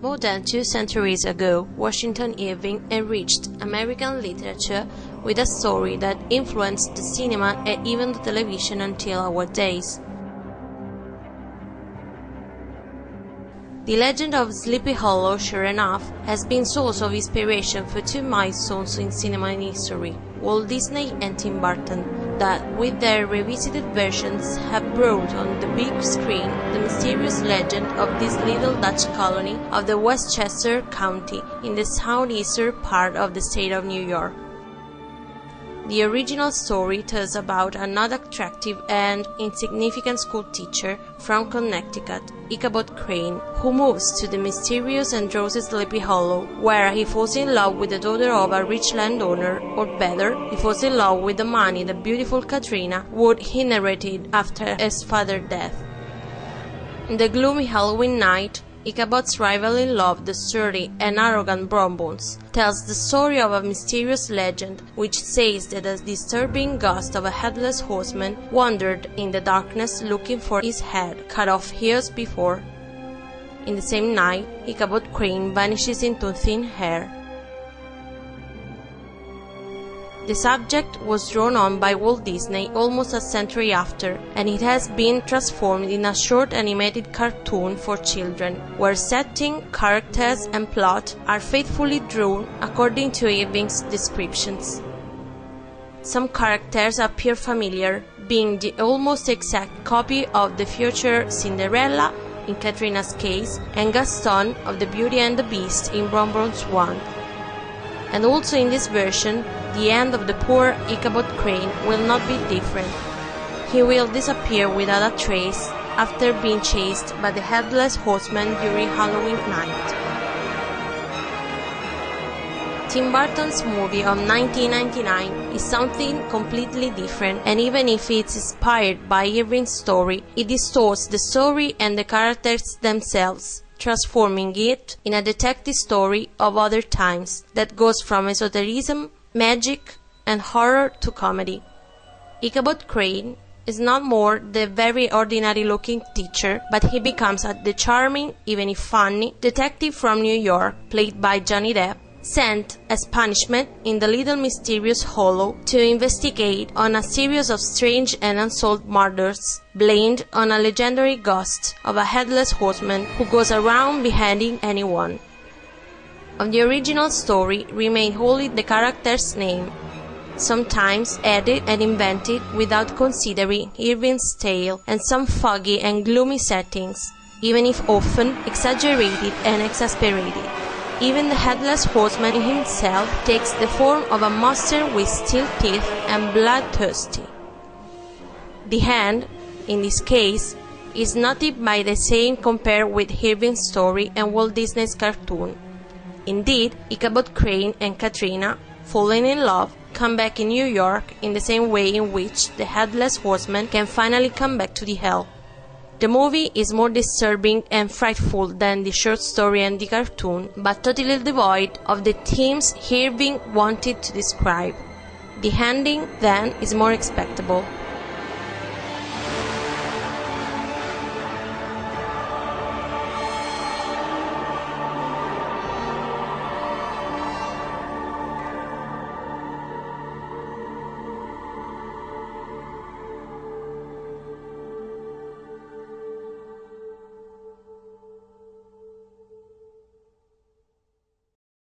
More than 2 centuries ago, Washington Irving enriched American literature with a story that influenced the cinema and even the television until our days. The legend of Sleepy Hollow, sure enough, has been source of inspiration for 2 milestones in cinema history, Walt Disney and Tim Burton, that, with their revisited versions, have brought on the big screen the mysterious legend of this little Dutch colony of the Westchester County in the southeastern part of the state of New York. The original story tells about an attractive and insignificant schoolteacher from Connecticut, Ichabod Crane, who moves to the mysterious and drowsy Sleepy Hollow, where he falls in love with the daughter of a rich landowner, or better, he falls in love with the money the beautiful Katrina would inherit after his father's death. In the gloomy Halloween night, Ichabod's rival-in-love, the sturdy and arrogant Bonbons, tells the story of a mysterious legend which says that a disturbing ghost of a headless horseman wandered in the darkness looking for his head, cut off years before. In the same night, Ichabod Crane vanishes into thin air. The subject was drawn on by Walt Disney almost a century after, and it has been transformed in a short animated cartoon for children, where setting, characters, and plot are faithfully drawn according to Irving's descriptions. Some characters appear familiar, being the almost exact copy of the future Cinderella, in Katrina's case, and Gaston of the Beauty and the Beast in Bonbon's one. And also in this version, the end of the poor Ichabod Crane will not be different. He will disappear without a trace after being chased by the headless horseman during Halloween night. Tim Burton's movie of 1999 is something completely different, and even if it's inspired by Irving's story, it distorts the story and the characters themselves, transforming it in a detective story of other times that goes from esotericism, magic, and horror to comedy. Ichabod Crane is not more the very ordinary-looking teacher, but he becomes the charming, even if funny, detective from New York, played by Johnny Depp, sent as punishment in the little mysterious hollow to investigate on a series of strange and unsolved murders, blamed on a legendary ghost of a headless horseman who goes around beheading anyone. Of the original story remain wholly the character's name, sometimes added and invented without considering Irving's tale and some foggy and gloomy settings, even if often exaggerated and exasperated. Even the headless horseman himself takes the form of a monster with steel teeth and bloodthirsty. The hand, in this case, is noted by the same compared with Irving's story and Walt Disney's cartoon. Indeed, Ichabod Crane and Katrina, falling in love, come back in New York in the same way in which the headless horseman can finally come back to the hell. The movie is more disturbing and frightful than the short story and the cartoon, but totally devoid of the themes Irving wanted to describe. The ending, then, is more expectable.